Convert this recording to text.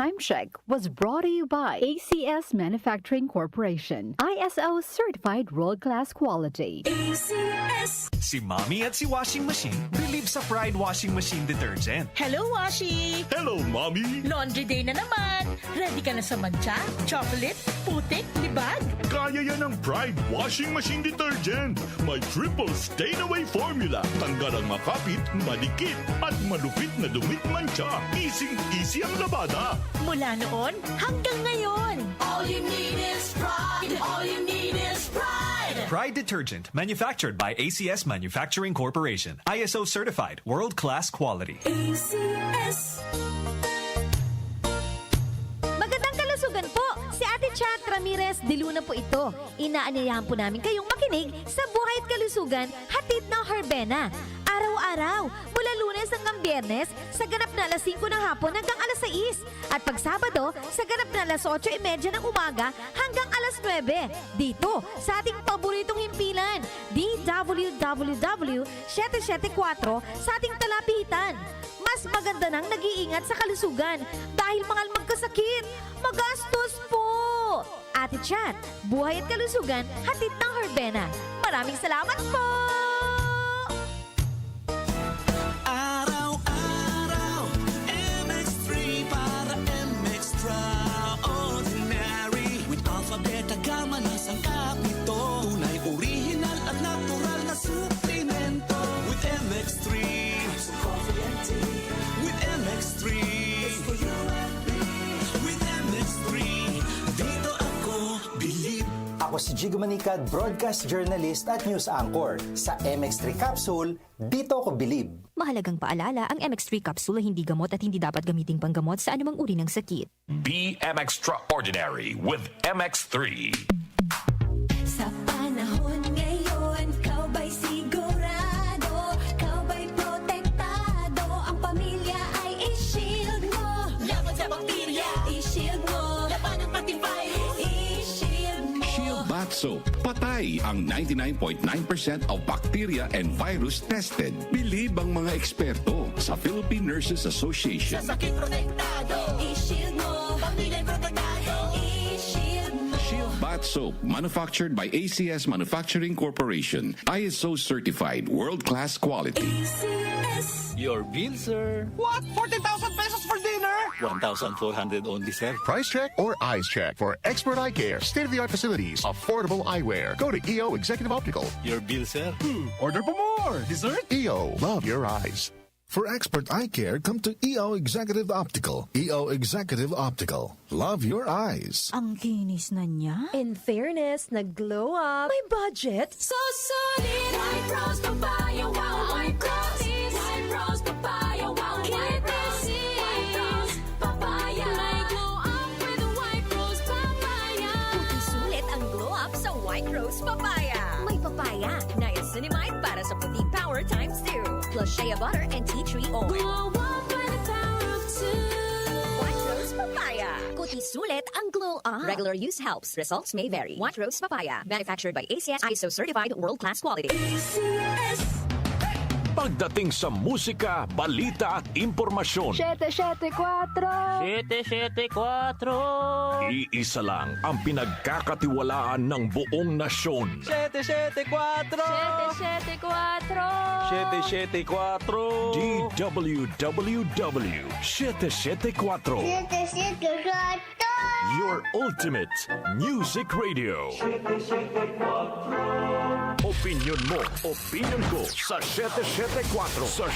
Time check was brought to you by ACS Manufacturing Corporation. ISO certified world-class quality. ACS. Si Mommy at si Washing Machine believe sa Pride Washing Machine Detergent. Hello, Washi! Hello, Mommy! Laundry day na naman. Ready ka na sa mancha, chocolate, putik, libag? Kaya yan ang Pride Washing Machine Detergent. May triple stain-away formula. Tanggal ang makapit, malikit, at malupit na dumit mancha. Easy ang labada. Mula noon hanggang ngayon. All you need is pride. All you need is pride. Pride Detergent, manufactured by ACS Manufacturing Corporation. ISO certified, world-class quality. ACS. Magandang kalusugan po! Si Ate Chat Ramirez de Luna po ito. Inaanyayahan po namin kayong makinig sa Buhay at Kalusugan, hatid ng Herbena. Araw-araw, mula Lunes hanggang Biyernes, sa ganap na alas 5 ng hapon hanggang alas 6. At pag Sabado, sa ganap na alas 8:30 ng umaga hanggang alas 9. Dito, sa ating paboritong himpilan, DWWW 774 sa ating talapitan. Mas maganda nang nag-iingat sa kalusugan dahil mahal magkasakit. Magastos po! Ate Chat, Buhay at Kalusugan, hatid ng Herbena. Maraming salamat po! Araw-araw, MX3 para MX-Traordinary. With Alpha, Beta, Gamma, nasang kapito. Tunay, original at natural na suplemento. With MX3, coffee and tea. With MX3, it's for you and me. With MX3, dito ako believe. Ako si Jigo Manicad, broadcast journalist at news anchor. Sa MX3 Capsule, dito ako believe. Mahalagang paalala, ang MX3 capsule ay hindi gamot at hindi dapat gamiting panggamot sa anumang uri ng sakit. Be extraordinary with MX3. Sa panahon ngayon, kau ba'y sigurado? Kau ba'y protektado? Ang pamilya ay i-shield mo. Laban sa bakterya, i-shield mo. Laban ng pati virus, i-shield mo. Shield Bath Soap. Patay ang 99.9% of bacteria and virus tested. Believe ang mga eksperto sa Philippine Nurses Association. Sa sakit protektado, i-shield mo. Pamilya'y protektado, i-shield mo. Shield Bath Soap, manufactured by ACS Manufacturing Corporation. ISO certified, world-class quality. ACS. Your bill, sir. What? 40,000 pesos for dinner? 1,400 only, sir. Price check or eyes check for expert eye care, state-of-the-art facilities, affordable eyewear. Go to EO Executive Optical. Your bill, sir. Order for more. Dessert? EO. Love your eyes. For expert eye care, come to EO Executive Optical. EO Executive Optical. Love your eyes. Ang kinis na niya. In fairness, nag-glow up. May budget. So solid. White Rose Papaya, wow. White Rose. White Rose Papaya, wow. White Rose. White Rose Papaya. May glow up with White Rose Papaya. Puting sulit ang glow up sa White Rose Papaya. May papaya, niacinamide para sa puti power times 2. Plus shea butter and tea tree oil. Glow up by the power of 2. White Rose Papaya. Kuti sulit ang glow up. Regular use helps. Results may vary. White Rose Papaya. Manufactured by ACS ISO certified world-class quality. ACS. Pagdating sa musika, balita at impormasyon, 774. 774. iisa lang ang pinagkakatiwalaan ng buong nasyon. 774. 774. DWWW 774. Your ultimate music radio. Opinion mo, opinion ko sa 774. Sa